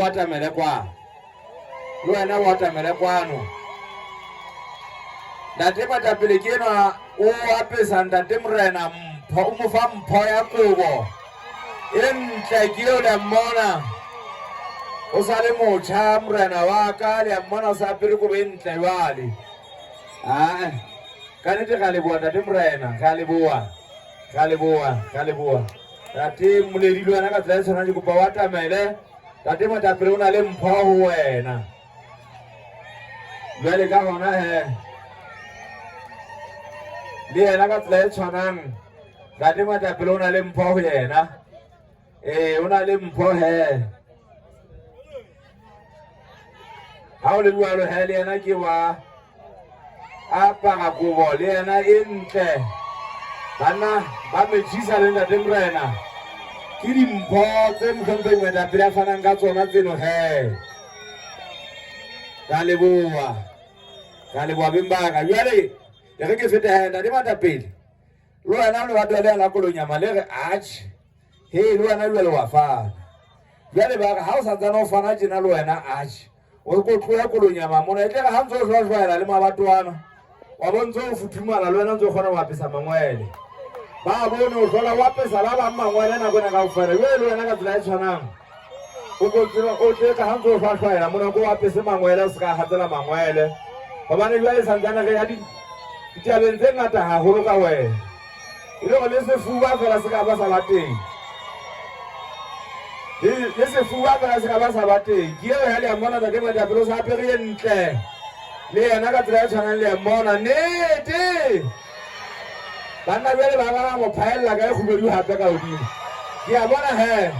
watamele kwa lo wena watamele kwano ntate matapele ke enwa o apesa ntate Morena mpho o mo fa mpho ya kobo e ntle ke eo le mmona o sa le motjha Morena wa ka le mmona o sa apere kobo e ntle jwale ka nnete ga leboa ntate Morena ga leboa ntate Moledi le wena ka tsela e tshwanang ke kopa watamele ntate Matapele o na le mpho ho wena jwale ka gona he le yena ka tsela e tshwanang ntate Matapele o na le mpho ho yena o na le mpho he ha o le jwalo he le yena ke wa apara kobo le yena e ntle bana ba metjhisa le ntate Morena ke dimpho tse motlhompeng Matapele a fanang ka tsona tseno he ka leboa beng ba ka jwale le ge ke feta he ntate Matapele le wena le batho le la kolonyama le re atjhe he le wena jwale wa fana jwale ba ga o sa tsana o fana tjena le wena atjhe o ko tloya kolonyama mona e tle ga ntse o hlwahlwaela le mabatwana wa bontse o futhumala le wena ntse o kgona go apesa mangwele ba bone o hlola o apesa ba bang mangwele nako ena ka ofela jwale le wena ka tsela e tshwanang o ko tsela o tle ka ntse o hlwahlwaela mona ko apese mangwele o se ka gatsela mangwele gobane jwale santsana ge ya ditabeng tse ngata haholo ka wena e le go le sefuba fela se ka ba sa ba teng le sefuba fela se ka ba sa ba teng ke eo ya le mmona ntate Matapele o sa apere ntle le yena ka tsela e tshwanang le mmona nnete banna jwale ba ba mo phaella ka e kgubedu hape ka hodimo ke a bona he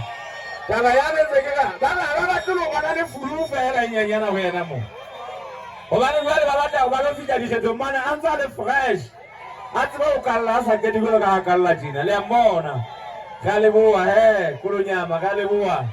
taba ya letse ke ka ba batle go bona le fulu fela nyenyana ho yena mo gobane jwale ba batla ba lo fitla dikgetho mmane a ntse a le fresh a tseba o kalla a sa ke dikolo ka a kalla tjena le a mmona ka leboa he kolonyama ka leboa